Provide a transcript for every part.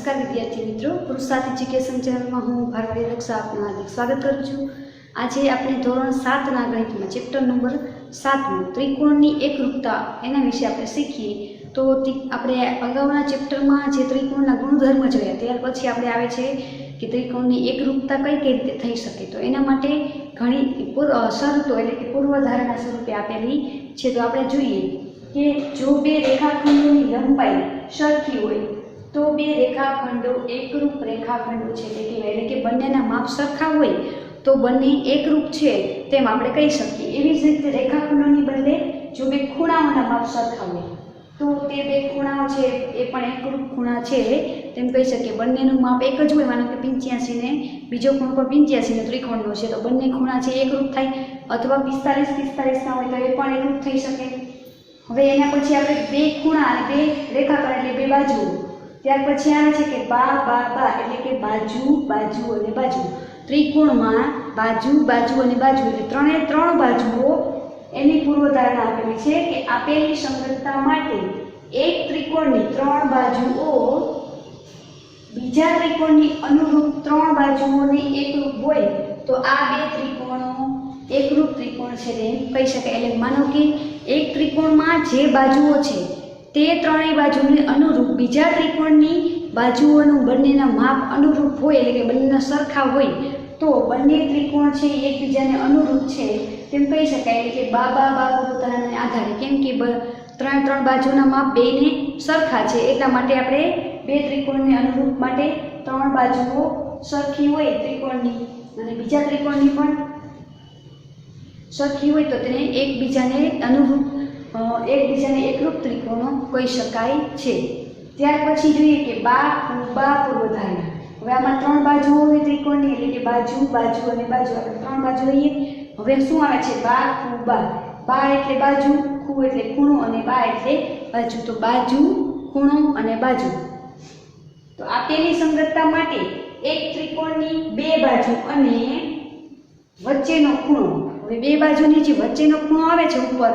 नमस्कार विद्यार्थी मित्रों, पुरुषार्थ एज्युकेशन चैनल में हूँ भारती रक्षा आपનું हार्दिक स्वागत करूँ છું। આજે આપણે ધોરણ 7 ના ગણિતમાં ચેપ્ટર નંબર 7 ત્રિકોણની એકરૂપતા એના વિશે આપણે શીખીએ। તો આપણે અગાઉના ચેપ્ટરમાં જે ત્રિકોણના ગુણધર્મ જોયા ત્યાર પછી આપણે આવે છે કે ત્રિકોણની એકરૂપતા કઈ રીતે થઈ શકે। તો એના માટે ઘણી શરતો એટલે કે પૂર્વધારણા સ્વરૂપે આપેલી છે। તો આપણે જોઈએ કે જો બે રેખાખંડોની લંબાઈ સરખી હોય तो बे रेखाखंडो एकरूप रेखाखंडो छे એટલે કે બંનેના માપ સરખા હોય તો બંને એકરૂપ છે તેમ આપણે કહી શકીએ। એવી જ રીતે રેખાખંડોની બદલે જો બે ખૂણાઓના માપ સરખા હોય તો તે બે ખૂણાઓ છે એ પણ એકરૂપ ખૂણા છે તેમ કહી શકીએ। બંનેનું માપ એક જ હોય, માનો કે 85 ને બીજો ખૂણો પણ 85 નો ત્રિકોણનો છે તો બંને ખૂણા છે એકરૂપ થાય, अथवा 45 ના હોય તો એ પણ એકરૂપ થઈ શકે। હવે એના પછી આપણે બે ખૂણા અને બે રેખાખંડ એટલે બે બાજુ ત્યાર પછી આવે છે કે બા બા બा એટલે કે બાજુ બાજુ અને બાજુ। ત્રિકોણમાં બાજુ બાજુ અને બાજુ એટલે ત્રણે ત્રણ બાજુઓ એની પૂર્વધારણા આપેલી છે કે આપેલી સંગતતા માટે એક ત્રિકોણની ત્રણ બાજુઓ બીજા ત્રિકોણની અનુરૂપ ત્રણ બાજુઓની એકરૂપ હોય તો આ બે ત્રિકોણો એકરૂપ ત્રિકોણ છે તેમ કહી શકાય। એટલે માનો કે એક ત્રિકોણમાં જે બાજુઓ છે તે ત્રણેય બાજુને અનુરૂપ બીજા ત્રિકોણની બાજુઓનું બંનેના માપ અનુરૂપ હોય એટલે કે બંનેના સરખા હોય તો બંને ત્રિકોણ છે એકબીજાને અનુરૂપ છે તેમ કહી શકાય। એટલે કે બા બા બા પૂર્વધારણાને આધારે કેમ કે ત્રણ ત્રણ બાજુના માપ બેને સરખા છે એટલા માટે આપણે બે ત્રિકોણને અનુરૂપ માટે ત્રણ બાજુઓ સરખી હોય ત્રિકોણની અને બીજા ત્રિકોણની પણ સરખી હોય તો તેને એકબીજાને અનુરૂપ એકબીજાને એકરૂપ ત્રિકોણો કહી શકાય છે। ત્યાર પછી જોઈએ કે બા બા પૂર્વધારણા। હવે આમાં ત્રણ બાજુઓ હોય ત્રિકોણની એટલે કે બાજુ બાજુ અને બાજુ આપણે ત્રણ બાજુ લઈએ। હવે શું આવે છે બા બા, બા એટલે બાજુ, ખૂ એટલે ખૂણો અને બા એટલે બાજુ। તો બાજુ ખૂણો અને બાજુ તો આપેલી સંગતતા માટે એક ત્રિકોણની બે બાજુ અને વચ્ચેનો ખૂણો। હવે બે બાજુની જે વચ્ચેનો ખૂણો આવે છે ઉપર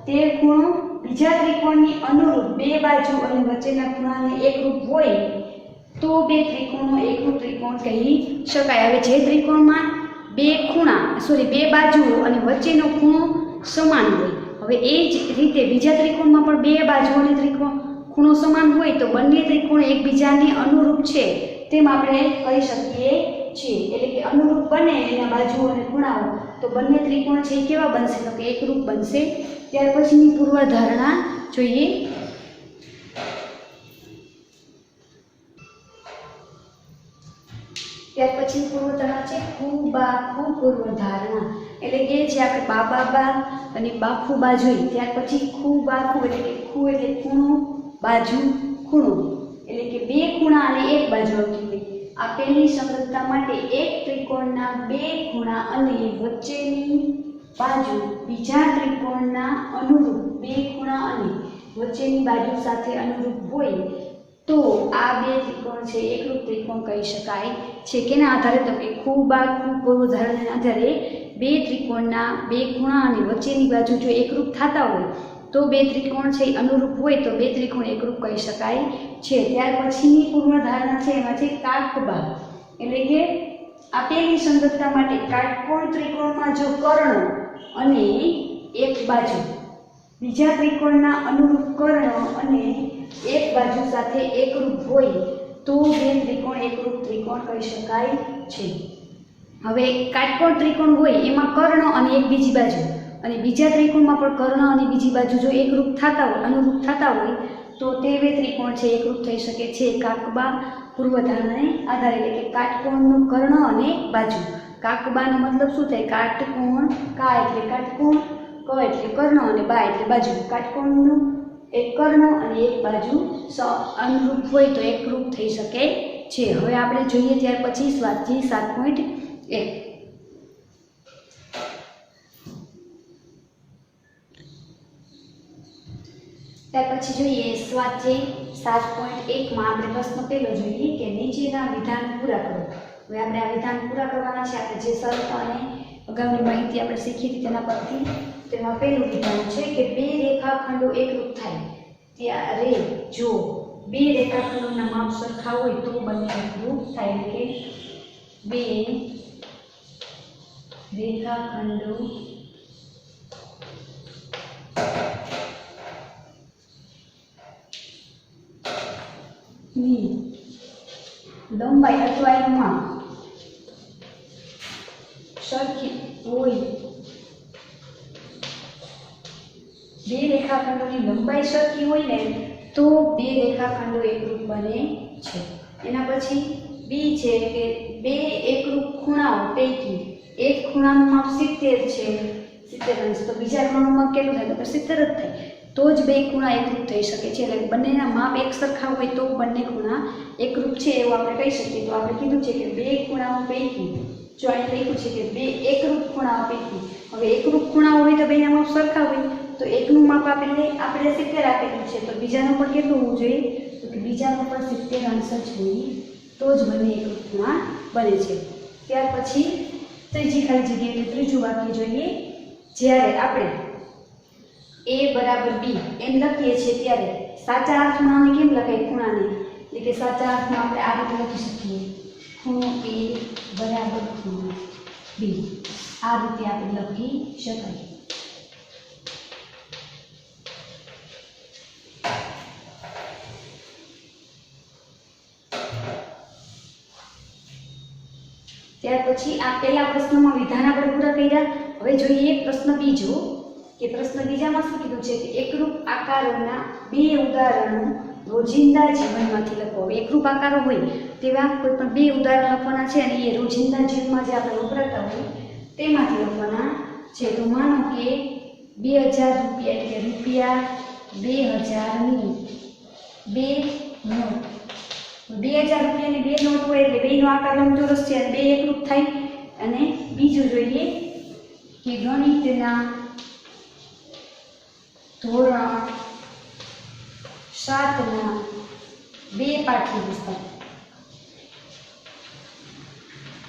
તે ખૂણો બીજા ત્રિકોણની અનુરૂપ બે બાજુ અને વચ્ચેના ખૂણાને એકરૂપ હોય તો બે ત્રિકોણો એકરૂપ ત્રિકોણ કહી શકાય। હવે જે ત્રિકોણમાં બે બાજુઓ અને વચ્ચેનો ખૂણો સમાન હોય, હવે એ જ રીતે બીજા ત્રિકોણમાં પણ બે બાજુ અને ખૂણો સમાન હોય તો બંને ત્રિકોણ એકબીજાને અનુરૂપ છે તેમ આપણે કહી શકીએ છીએ। એટલે કે અનુરૂપ બને એના બાજુઓ અને ખૂણાઓ તો બંને ત્રિકોણ છે કેવા બનશે તો કે એકરૂપ બનશે। ત્યાર પછીની પૂર્વધારણા જોઈએ। ત્યાર પછી પૂર્વધારણા છે ખૂબાખૂ પૂર્વધારણા। એટલે કે જે આપણે બા બા બા અને બાખુ બા જોઈ ત્યાર પછી ખૂબાખૂ એટલે કે ખૂ એટલે ખૂણો, બાજુ ખૂણો એટલે કે બે ખૂણા અને એક બાજુ આવતી હોય। આપેલી સંગતતા માટે એક ત્રિકોણના બે ખૂણા અને વચ્ચેની बाजू बीजा त्रिकोणना अनुरूप बे खूणा अने वच्चेनी बाजू साथे अनुरूप होय तो आ बे त्रिकोण छे एकरूप त्रिकोण कही शकाय छे। केना आधारे तो के खूबाखू पूर्वधारणाना आधारे बे त्रिकोणना बे खूणा अने वच्चेनी बाजू जो एकरूप थाता होय तो बे त्रिकोण छे अनुरूप होय तो बे त्रिकोण एकरूप कही शकाय छे। त्यार पछीनी पूर्वधारणा छे एमां छे काकबा। એટલે કે આપેલી સંગતતા માટે કાટકોણ ત્રિકોણમાં જો કર્ણ અને એક બાજુ બીજા ત્રિકોણના અનુરૂપ કર્ણ અને એક બાજુ સાથે એકરૂપ હોય તો બે ત્રિકોણ એકરૂપ ત્રિકોણ કહી શકાય છે। હવે કાટકોણ ત્રિકોણ હોય એમાં કર્ણ અને એક બીજી બાજુ અને બીજા ત્રિકોણમાં પણ કર્ણ અને બીજી બાજુ જો એકરૂપ થતા હોય અનુરૂપ થતા હોય તો તે બે ત્રિકોણ છે એકરૂપ થઈ શકે છે કાકબા પૂર્વધારણાને આધારે। એટલે કે કાટકોણનું કર્ણ અને બાજુ। કાકબાનો મતલબ શું થાય કાટકોણ, કા એટલે કાટકોણ, ક એટલે કર્ણ અને બા એટલે બાજુ। કાટકોણનું એક કર્ણ અને એક બાજુ અનુરૂપ હોય તો એકરૂપ થઈ શકે છે। હવે આપણે જોઈએ ત્યાર પછી સ્વાધ્યાય 7.1। ત્યાર પછી જોઈએ સ્વાધ્યાય 7.1 માં આપણે પ્રશ્ન પહેલો જોઈએ કે નીચેના વિધાન પૂરા કરો। હવે આપણે આ વિધાન પૂરા કરવાના છે। આપણે જે શરત અને અગાઉની માહિતી આપણે શીખી હતી તેના પરથી તેમાં પહેલું વિધાન છે કે બે રેખાખંડો એકરૂપ થાય ત્યારે જો બે રેખાખંડોના માપ સરખા હોય તો બંને એકરૂપ થાય, એટલે કે બે રેખાખંડો ની લંબાઈ અથવા એનું માપ સરખી હોય, બે રેખાખંડોની લંબાઈ સરખી હોય ને તો બે રેખાખંડો એકરૂપ બને છે. એના પછી બી છે કે બે એકરૂપ ખૂણાઓ પૈકી એક ખૂણાનું માપ 70 છે, 70 અંશ, તો બીજા ખૂણાનું માપ કેટલું થાય? તો 70 જ થાય. તો જ બે ખૂણા એકરૂપ થઈ શકે છે. એટલે બંનેના માપ એક સરખા હોય તો બંને ખૂણા એકરૂપ છે એવું આપણે કહી શકીએ. તો આપણે કીધું છે કે બે ખૂણાઓ પૈકી, જો અહીં લખ્યું છે કે બે એકરૂપ ખૂણાઓ પૈકી, હવે એકરૂપ ખૂણાઓ હોય તો બેના માપ સરખા હોય, તો એકનું માપ આપણે 70 આપેલું છે, તો બીજાનું પણ કેટલું હોવું જોઈએ? તો કે બીજાનું પણ 70 અંશ જ હોય તો જ બંને એકરૂપ ખૂણા બને છે. ત્યાર પછી ત્રીજી ખાલી જગ્યાએ એટલે ત્રીજું વાક્ય જોઈએ. જ્યારે આપણે a બરાબર b એમ લખીએ છીએ ત્યારે સાચા અર્થમાં કેમ લખાય ખૂણાને? એટલે કે સાચા અર્થમાં આપણે આ રીતે લખી શકીએ, ખૂણો a બરાબર ખૂણો b, આ રીતે આપણે લખી શકાય. ત્યાર પછી આ પહેલા પ્રશ્નમાં વિધાન આપણે પૂરા કર્યા. હવે જોઈએ પ્રશ્ન બીજો, કે પ્રશ્ન બીજામાં શું કીધું છે કે એકરૂપ આકારોના બે ઉદાહરણો રોજિંદા જીવનમાંથી લખો. હવે એકરૂપ આકારો હોય તેવા કોઈ પણ બે ઉદાહરણ લખવાના છે અને એ રોજિંદા જીવનમાં જે આપણે વપરાતા હોય તેમાંથી લખવાના છે. તો માનો કે 2000 રૂપિયા એટલે રૂપિયા 2000ની બે નોટ, 2000 રૂપિયાની બે નોટ હોય એટલે બેનો આકાર લંબચોરસ છે અને બે એકરૂપ થાય. અને બીજું જોઈએ કે ગણિતના ધોરણ 7ના બે પાઠ્યપુસ્તક.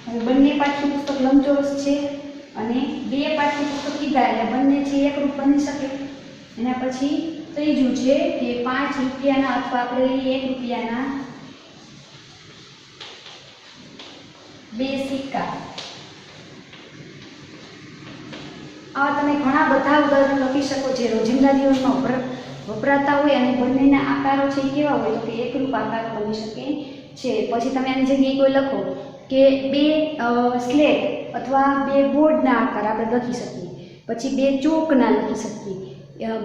હવે બંને પાઠ્યપુસ્તક લંબચોરસ છે અને બે પાઠ્યપુસ્તક કીધા એટલે બંને છે એકરૂપ બની શકે. એના પછી ત્રીજું છે કે 5 રૂપિયાના અથવા આપણે લઈએ 1 રૂપિયાના બે સિક્કા. આવા તમે ઘણા બધા ઉદાહરણો લખી શકો જે રોજિંદા જીવનમાં વપરાતા હોય અને બંનેના આકારો છે કેવા હોય તો કે એકરૂપ આકાર બની શકે છે. પછી તમે આની જગ્યાએ કોઈ લખો કે બે સ્લેટ અથવા બે બોર્ડના આકાર આપણે લખી શકીએ, પછી બે ચોકના લખી શકીએ,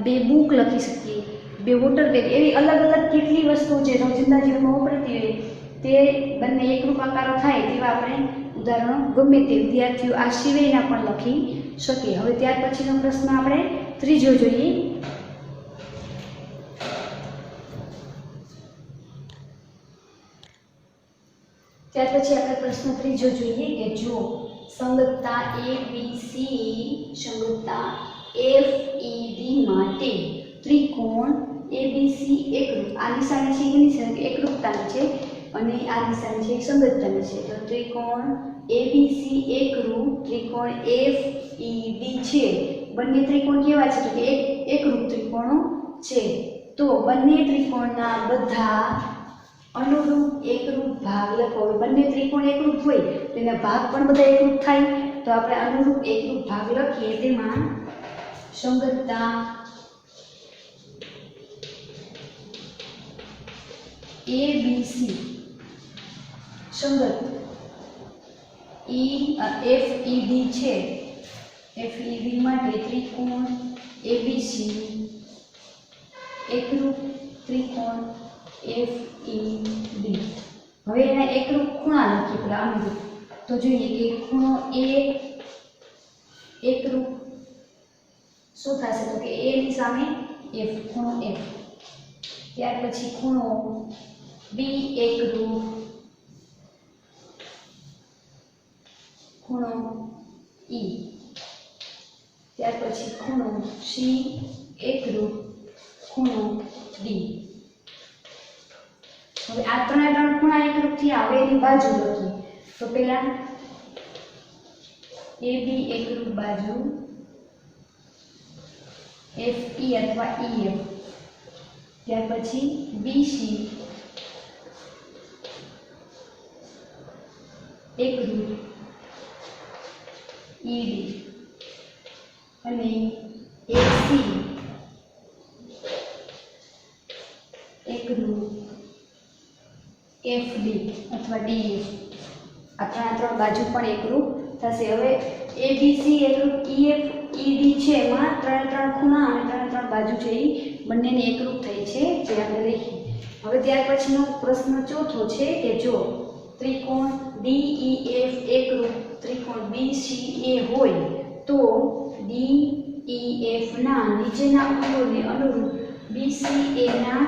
બે બુક લખી શકીએ, બે વોટર બેગ, એવી અલગ અલગ કેટલી વસ્તુઓ છે રોજિંદા જીવનમાં વપરાતી હોય તે બંને એકરૂપ આકારો થાય તેવા આપણે ઉદાહરણો ગમે તે વિદ્યાર્થીઓ આ સિવાયના પણ લખી શકીએ. હવે ત્યાર પછીનો પ્રશ્ન આપણે ત્રીજો જોઈએ. ત્યાર પછી આપણે પ્રશ્ન ત્રીજો જોઈએ કે જો સંગતતા ABC સંગતતા FED માટે ત્રિકોણ ABC એકરૂપ, આ નિશાની છે એની નિશાની એકરૂપતાની છે અને આ નિશાની છે સંગતતાની છે. તો ત્રિકોણ ABC એકરૂપ ત્રિકોણ FED છે. બંને ત્રિકોણ કેવા છે? તો કે એકરૂપ ત્રિકોણો છે. તો બંને ત્રિકોણના બધા અનુરૂપ એકરૂપ ભાગ લખો. બંને ત્રિકોણ એકરૂપ હોય તેના ભાગ પણ બધા એકરૂપ થાય, તો આપણે અનુરૂપ એકરૂપ ભાગ લખીએ. તેમાં સંગતતા ABC સંગત FED છે. FED માટે ત્રિકોણ ABC એકરૂપ ત્રિકોણ FED. હવે એના એકરૂપ ખૂણા લખીએ પેલા અનુરૂપ. તો જોઈએ કે ખૂણો A એકરૂપ શું થશે? તો કે A ની સામે F, ખૂણો F. ત્યાર પછી ખૂણો B એકરૂપ ખૂણો E. ત્યાર પછી ખૂણો C એકરૂપ ખૂણો D. હવે આ ત્રણે ત્રણ ખૂણા એકરૂપ થયા. હવે એની બાજુ લખીએ. તો પહેલા AB એકરૂપ બાજુ FE અથવા EF ત્યાર પછી BC એકરૂપ ED અને AC એકરૂપ FD અથવા DF. આ ત્રણ બાજુ પણ એકરૂપ થશે. હવે ABC એકરૂપ EF ED છે એમાં ત્રણ ખૂણા અને ત્રણ બાજુ છે એ બંનેને એકરૂપ થઈ છે જે આપણે લખીએ. હવે ત્યાર પછીનો પ્રશ્ન ચોથો છે કે જો ત્રિકોણ DEF એકરૂપ ત્રિકોણ BCA હોય તો DEF ના નીચેના અંગોને અનુરૂપ BCA ના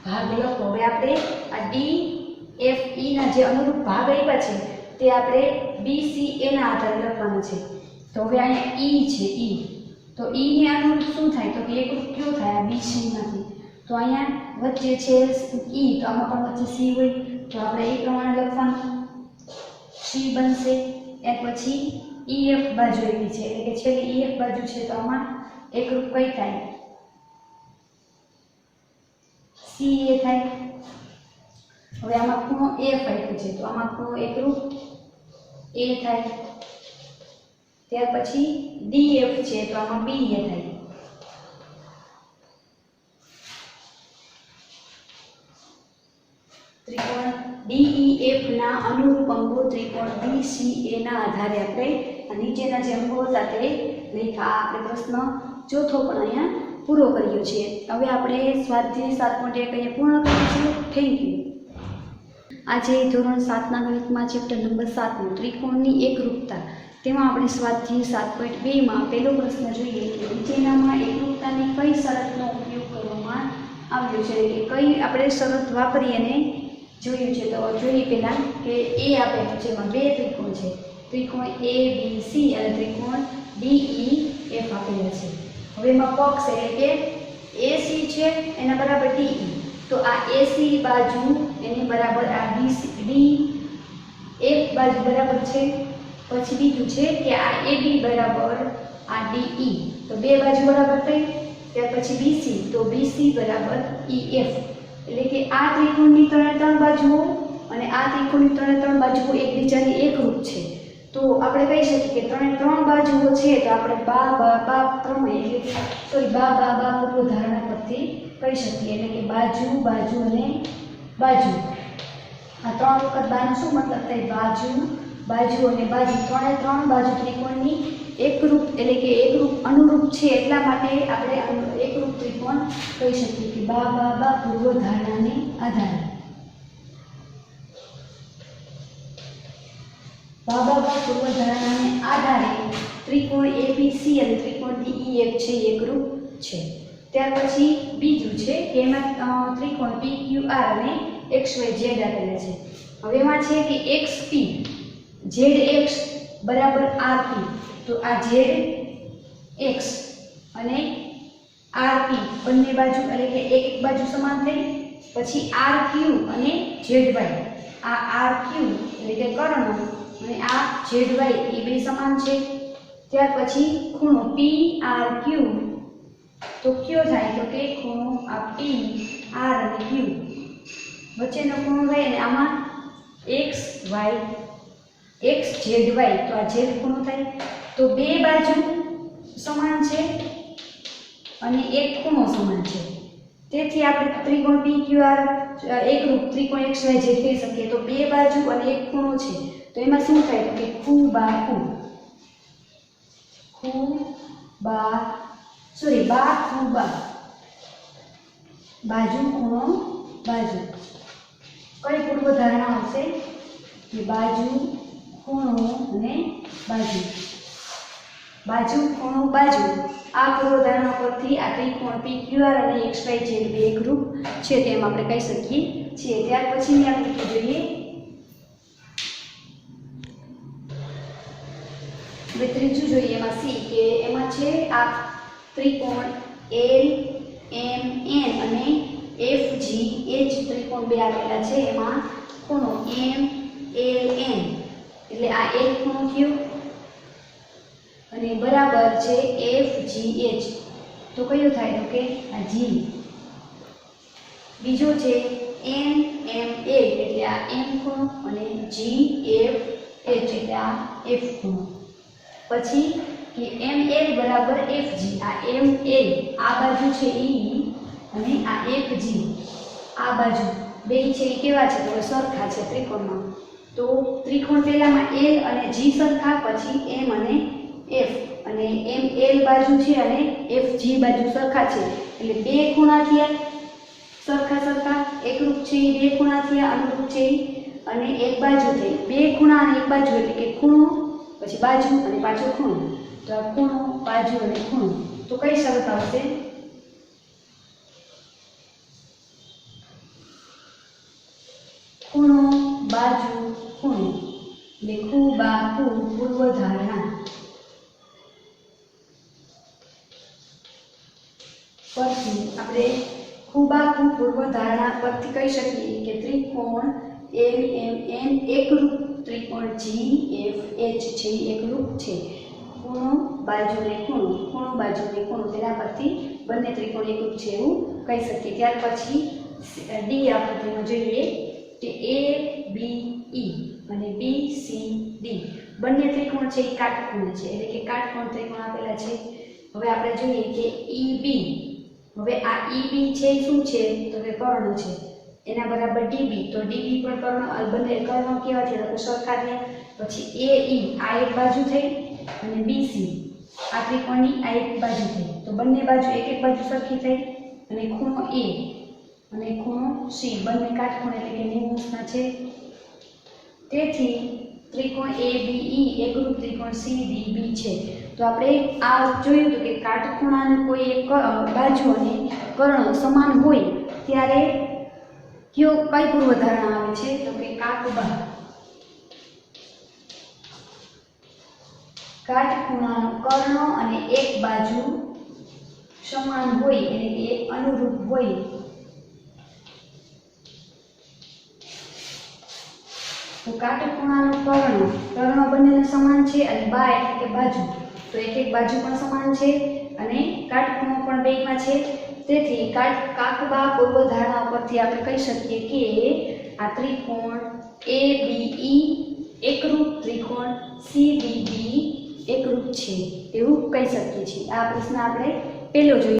ભાગ લખો. હવે આપણે આ DFE ના જે અનુરૂપ ભાગ આપ્યા છે તે આપણે BCA ના આધારે લખવાના છે. તો હવે અહીંયા E છે E, તો E ને અનુરૂપ શું થાય તો કે એકરૂપ કયો થાય BC માંથી? તો અહીંયા વચ્ચે છે E, તો આમાં પણ વચ્ચે C હોય તો આપણે એ પ્રમાણે લખવાનું C બનશે. એ પછી EF બાજુ એવી છે એટલે કે છેલ્લી EF બાજુ છે તો આમાં એકરૂપ કઈ થાય? CA થાય. હવે આમાં ખૂણો F આપ્યો છે તો આમાં ખૂણો એકરૂપ A થાય. ત્યાર પછી DF છે તો આમાં BA થાય. ત્રિકોણ DEF ના અનુરૂપ અંગો ત્રિકોણ BCA ના આધારે આપણે નીચેના જે અંગો હતા તે લખ્યા. આપણે પ્રશ્ન ચોથો પણ અહીંયા પૂરો કર્યો છે. હવે આપણે સ્વાધ્યાય 7.1 અહીંયા પૂર્ણ કરીશું. Thank you. આજે ધોરણ 7ના ગણિતમાં ચેપ્ટર નંબર 7નું ત્રિકોણની એકરૂપતા તેમાં આપણે સ્વાધ્યાય 7.2 માં પહેલો પ્રશ્ન જોઈએ કે નીચેનામાં એકરૂપતાની કઈ શરતનો ઉપયોગ કરવામાં આવ્યો છે કે કઈ આપણે શરત વાપરી અને જોયું છે. તો જોઈએ પહેલા કે A આપેલું છે એમાં બે ત્રિકોણ છે, ત્રિકોણ ABC અને ત્રિકોણ DEF આપેલા છે. હવે એમાં પક્ષ એટલે કે AC છે એના બરાબર DE, તો આ AC બાજુ એની બરાબર આ DF બાજુ બરાબર છે. પછી બીજું છે કે આ AB બરાબર આ DE, તો બે બાજુ બરાબર થઈ. ત્યાર પછી BC, તો BC બરાબર EF, એટલે કે આ ત્રિકોણની ત્રણ બાજુઓ અને આ ત્રિકોણની ત્રણ બાજુઓ એકબીજાની એકરૂપ છે. તો આપણે કહી શકીએ કે ત્રણ બાજુઓ છે તો આપણે બા પ્રમેય એટલે સોરી બા પૂર્વધારણા પરથી કહી શકીએ. એટલે કે બાજુ અને બાજુ, આ ત્રણ વખત બાનું શું મતલબ થાય? બાજુ અને બાજુ ત્રણ બાજુ ત્રિકોણની એકરૂપ એટલે કે એકરૂપ અનુરૂપ છે એટલા માટે આપણે એકરૂપ ત્રિકોણ કહી શકીએ કે બા પૂર્વધારણાને આધારે. બા પૂર્વધારણાને આધારે ત્રિકોણ ABC અને ત્રિકોણ DEF છે એકરૂપ છે. ત્યાર પછી બીજું છે કે એમાં ત્રિકોણ PQR અને XYZ આપેલા છે. હવે એમાં છે કે XP ZX બરાબર RP, તો આ ZX અને RP બંને બાજુ એટલે કે એક બાજુ સમાન થઈ. પછી RQ અને ZY, આ RQ એટલે કે કર્ણ અને આ ZY એ બે સમાન છે. ત્યાર પછી ખૂણો PRQ, તો કયો થાય તો કે ખૂણો આ P R અને Q વચ્ચેનો ખૂણો થાય અને આમાં XZ Y, તો આ Z ખૂણો થાય. તો બે બાજુ સમાન છે અને એક ખૂણો સમાન છે. તેથી આપણે ત્રિકોણ PQR એકરૂપ ત્રિકોણ XYZ કહી શકીએ. તો બે બાજુ અને એક ખૂણો છે તો એમાં શું થાય તો કે બા બાજુ ખૂણો બાજુ. કઈ પૂર્વધારણા આવશે કે બાજુ ખૂણો અને બાજુ ખૂણો બાજુ. આ પૂર્વધારણા પરથી આ ત્રિકોણ PQR અને XYZ બે એકરૂપ છે તેમ આપણે કહી શકીએ છીએ. ત્યાર પછીની આકૃતિ જોઈએ. હવે ત્રીજું જોઈએ એમાં C કે એમાં છે આ ત્રિકોણ LMN અને FGH ત્રિકોણ બે આપેલા છે. એમાં ખૂણો MLN એટલે આ એક ખૂણો થયો અને બરાબર છે FGH, તો કયો થાય તો કે આ G. બીજો છે NMA એટલે આ M ખૂણો અને GFH એટલે આ F ખૂણો. પછી કે ML બરાબર FG, આ ML આ બાજુ છે E અને આ FG આ બાજુ બે છે એ કેવા છે તો સરખા છે ત્રિકોણમાં. તો ત્રિકોણ પહેલામાં L અને G સરખા, પછી M અને F, અને ML બાજુ છે અને FG બાજુ સરખા છે એટલે બે ખૂણા થયા સરખા એકરૂપ છે એ બે ખૂણા થયા અનુરૂપ છે અને એક બાજુ થઈ બે ખૂણા અને એક બાજુ એટલે કે ખૂણો પછી બાજુ અને પાછો ખૂણો. તો આ ખૂણો બાજુ અને ખૂણો તો કઈ શરત આવશે? ખૂણો બાજુ ખૂણો એટલે ખૂબાખૂ પૂર્વધારણા. પરથી આપણે ખૂબાખૂ પૂર્વધારણા પરથી કહી શકીએ કે ત્રિકોણ MMN એકરૂપ ત્રિકોણ GFH છે એકરૂપ છે. ખૂણો બાજુ અને ખૂણો બાજુ અને ખૂણો તેના પરથી બંને ત્રિકોણ એકરૂપ છે એવું કહી શકીએ. ત્યાર પછી ડી આકૃતિમાં જોઈએ કે ABE અને BCD બંને ત્રિકોણ છે એ કાટખૂણે છે એટલે કે કાટકોણ ત્રિકોણ આપેલા છે. હવે આપણે જોઈએ કે EB, હવે આ EB છે શું છે તો કે કર્ણ છે એના બરાબર DB, તો DB પણ કર્ણ, બંને કર્ણ કેવા છે તો સરખા થયા. પછી AE આ એક બાજુ થઈ અને BC આ ત્રિકોણની આ એક બાજુ થઈ તો બંને બાજુ એક બાજુ સરખી થઈ અને ખૂણો A અને ખૂણો C બંને કાટખૂણે એટલે કે 90°ના છે. તેથી ત્રિકોણ ABE એકરૂપ ત્રિકોણ CDB છે. તો આપણે આ જોયું કે કાટખૂણાની કોઈ એક બાજુ અને કર્ણ સમાન હોય ત્યારે કઈ પૂર્વધારણા આવે છે તો કે કાકબા. કાટખૂણાનો કર્ણ અને એક બાજુ સમાન હોય એટલે કે અનુરૂપ હોય તો કાટખૂણાનો કર્ણ બંનેને સમાન છે અને બા એટલે કે બાજુ તો એક બાજુ પણ સમાન છે અને કાટખૂણો પણ બેયમાં છે. તેથી કાકબા પૂર્વધારણા પરથી આપણે કહી શકીએ કે આ ત્રિકોણ ABE એકરૂપ ત્રિકોણ CDB એકરૂપ છે એવું કહી શકીએ છીએ. આ પ્રશ્ન આપણે પહેલો જોઈએ.